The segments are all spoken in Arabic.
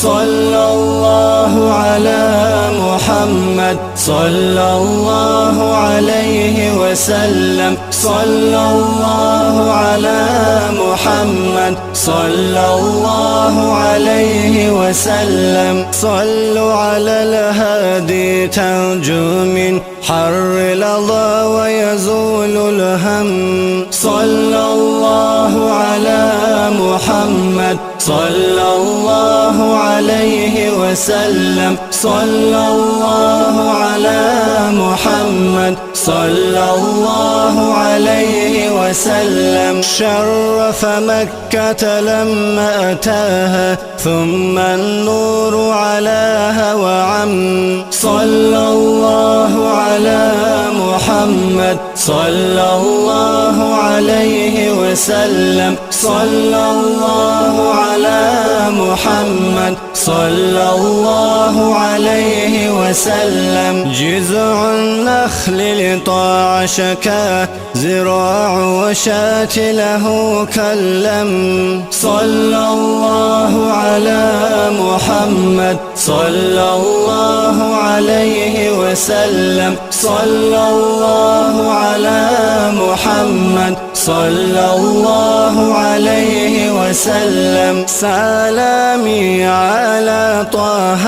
صلى الله على محمد صلى الله عليه وسلم صلى الله على محمد صلى الله عليه وسلم صلوا على الهادي تنجو من حر لظى ويزول الهم صلى الله على محمد صلى الله عليه وسلم صلى الله على محمد صلى الله عليه وسلم شرف مكة لما أتاها ثم النور علاها وعم صلى الله على محمد صلى الله عليه وسلم صلى الله على محمد صلى الله عليه وسلم جذع النخل لطاع شكا زراع وشات له كلم صلى الله على محمد صلى الله عليه وسلم صلى الله على محمد صلى الله عليه وسلم سلامي على طه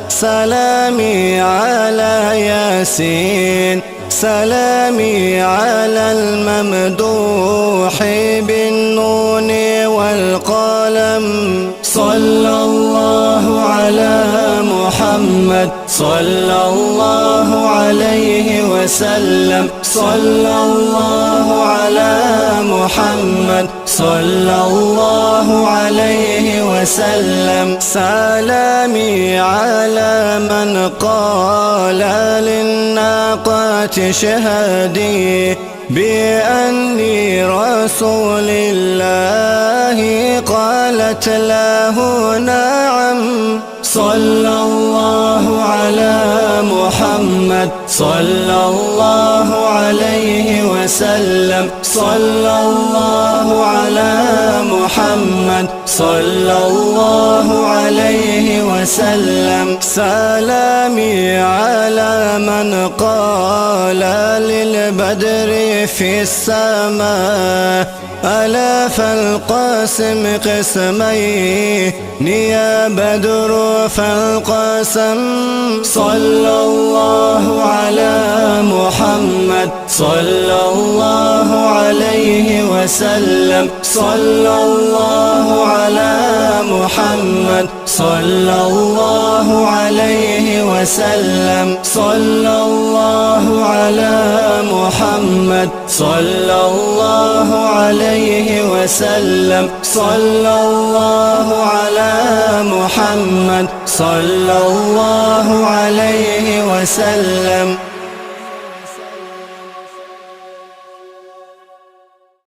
سلامي على ياسين سلامي على الممدوح بالنون والقلم صلى الله على محمد صلى الله عليه وسلم صلى الله على محمد صلى الله عليه وسلم سلامي على من قال للناقة شهادي بأني رسول الله قالت له نعم صلى الله على محمد صلى الله عليه وسلم صلى الله على محمد صلى الله عليه وسلم سلامي على من قال للبدر في السماء ألا فالقاسم قسمين يا بدر فالقاسم صلى الله على محمد صلى الله عليه وسلم صلى الله على محمد صلى الله عليه وسلم صلى الله على محمد صلى الله عليه وسلم صلى الله على محمد صلى الله عليه وسلم.